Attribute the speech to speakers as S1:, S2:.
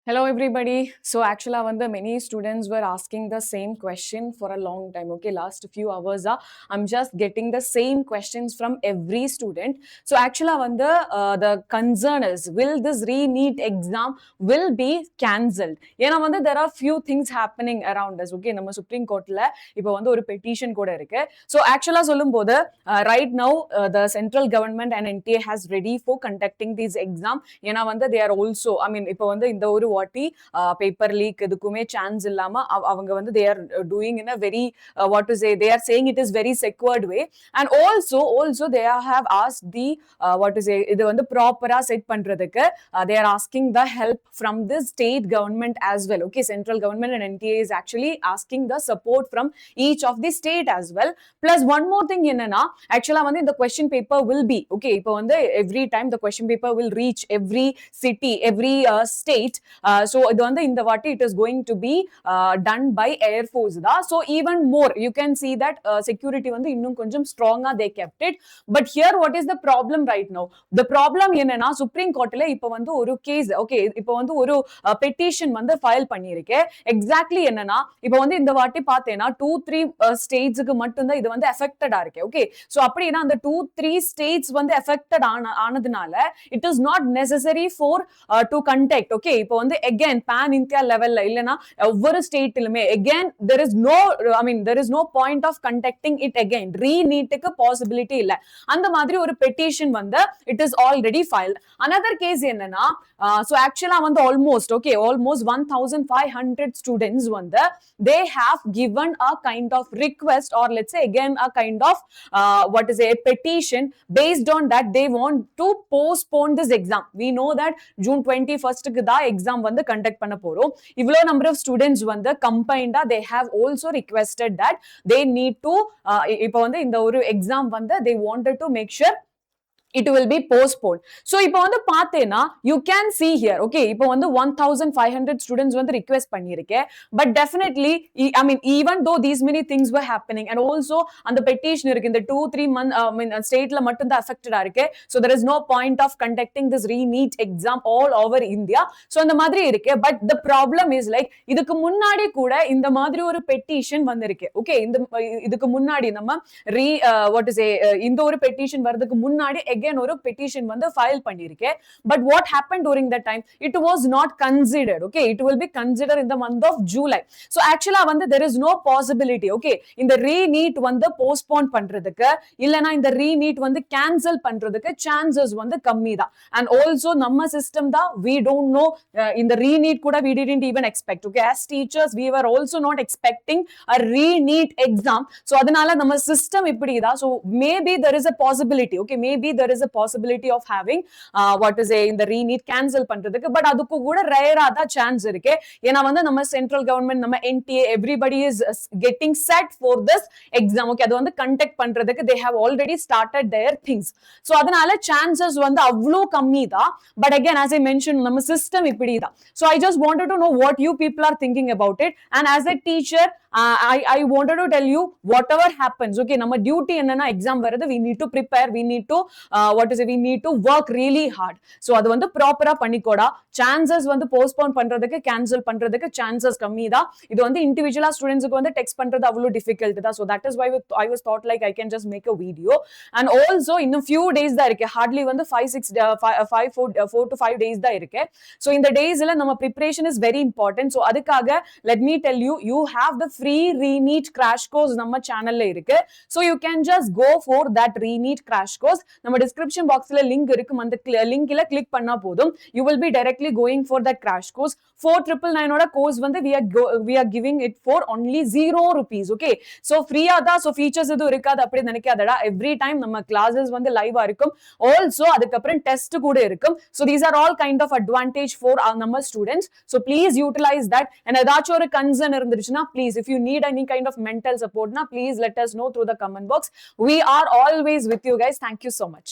S1: Hello everybody. So actually many students were asking the same question for a long time. Okay, last few hours I'm just getting the same questions from every student. So actually the concern is, will this Re-NEET exam will be cancelled? There are few things happening around us. Okay, நம்ம Supreme Court இப்போ ஒரு petition கூட இருக்கு. So actually சொல்லும்போது right now the central government and NTA has ready for conducting these exam. they are also, I mean இப்போ இந்த ஒரு வாட்டி பேப்பர் லீக் எதுக்குமே சான்ஸ் இல்லாம அவங்க they are doing in a very what to say, they are saying it is very secured way, and also they have asked the what to say, இது ப்ராப்பரா set பண்றதுக்கு they are asking the help from the state government as well. Okay, central government and NTA is actually asking the support from each of the state as well. Plus one more thing என்னன்னா, actually the question paper will be okay, இப்போ every time the question paper will reach every city, every state. So in the vati it is going to be done by Air Force da. So even more you can see that security innum konjam strong they kept it. But here what is the problem right now? The problem enna, Supreme Court la ipo oru case, okay, ipo oru petition file பண்ணிருக்கு. Exactly என்னன்னா, இப்போ இந்த வாட்டி பார்த்தேனா 2-3 states க்கு மட்டும் தான் இது affected இருக்கு. Okay, so அப்படினா அந்த 2-3 states affected ஆனதுனால it is not necessary for to contact. Okay, இப்போ again pan India level இல்லனா ஒவ்வொரு ஸ்டேட்லயுமே again there is no, I mean there is no point of contacting it again. Re-NEET க்கு possibility இல்ல. அந்த மாதிரி ஒரு petition it is already filed. Another case என்னன்னா, so actually almost 1500 students they have given a kind of request, or let's say again a kind of what is a petition based on that they want to postpone this exam. We know that June 21st க்கு தான் exam conduct பண்ண போறோம். இவ்ளோ number of students combined they have also requested that they need to இப்போ இந்த ஒரு exam they wanted to make sure it will be postponed. So இப்போ பார்த்தேனா you can see here, okay, இப்போ 1500 students request பண்ணிருக்கே, but definitely I mean even though these many things were happening, and also அந்த petition இருக்கு இந்த 2-3 month I mean stateல மட்டும் தான் affected இருக்கு, so there is no point of conducting this Re-NEET exam all over India. So அந்த மாதிரி இருக்கு. But the problem is like இதுக்கு முன்னாடி கூட இந்த மாதிரி ஒரு petition வந்திருக்கு. Okay, இதுக்கு முன்னாடி நம்ம what to say இந்த ஒரு petition வரதுக்கு முன்னாடி again ஒரு petition file பண்ணிருக்கே. But what happened during that time, it was not considered. Okay, it will be considered in the month of July. So actually there is no possibility, okay, in the Re-NEET postpone பண்றதுக்கு இல்லனா இந்த Re-NEET cancel பண்றதுக்கு chances கம்மி தான். And also நம்ம system தான், we don't know, in the Re-NEET கூட we didn't even expect. Okay, as teachers we were also not expecting a Re-NEET exam. So அதனால நம்ம system இப்படி தான். So maybe there is a possibility, okay, maybe there is a possibility of having what to say in the Re-NEET cancel பண்றதுக்கு. But அதுக்கு கூட ரேரா தான் chance இருக்கு. ஏனா நம்ம சென்ட்ரல் கவர்மெண்ட், நம்ம NTA, everybody is getting set for this exam. Okay, அது கண்டக்ட் பண்றதுக்கு they have already started their things. So அதனால chances அவ்ளோ கம்மி தான். But again as I mentioned நம்ம system இப்படி தான். So I just wanted to know what you people are thinking about it, and as a teacher I wanted to tell you whatever happens, okay, நம்ம duty என்னன்னா exam வருது, we need to prepare, we need to what to say, we need to work really hard. So அது ப்ராப்பரா பண்ணிக்கோடா. Chances postpone பண்றதுக்கு, cancel பண்றதுக்கு chances கம்மி தான். இது இண்டிவிஜுவலா ஸ்டூடெண்ட்ஸ்க்கு டெக்ஸ்ட் பண்றது அவ்வளவு டிஃபிகல்ட் தான். So that is why I was thought like I can just make a video. And also இன்னும் few days தான் இருக்கு, hardly 4 to 5 days தான் இருக்கு. So இந்த டேஸ்ல நம்ம preparation is very important. So அதுக்காக let me tell you, you have the free Re-NEET crash course நம்ம சேனல்ல இருக்கு. So you can just go for that Re-NEET crash course. நம்ம description boxல link இருக்கு, அந்த லிங்க்ல click பண்ணா போதும், you will be directly going for that crash course. 4999 ஓட course we are giving it for only 0 rupees. Okay, so free தான். So features எதுவும் இருக்காது அப்படி நினைக்காதடா. Every time நம்ம classes live இருக்கும். Also அதுக்கப்புறம் test கூட இருக்கும். So these are all kind of advantage for நம்ம students. So please utilize that. And ஏதாச்சும் ஒரு concern இருந்துச்சுன்னா please, if you need any kind of mental support na, please let us know through the comment box. We are always with you guys. Thank you so much.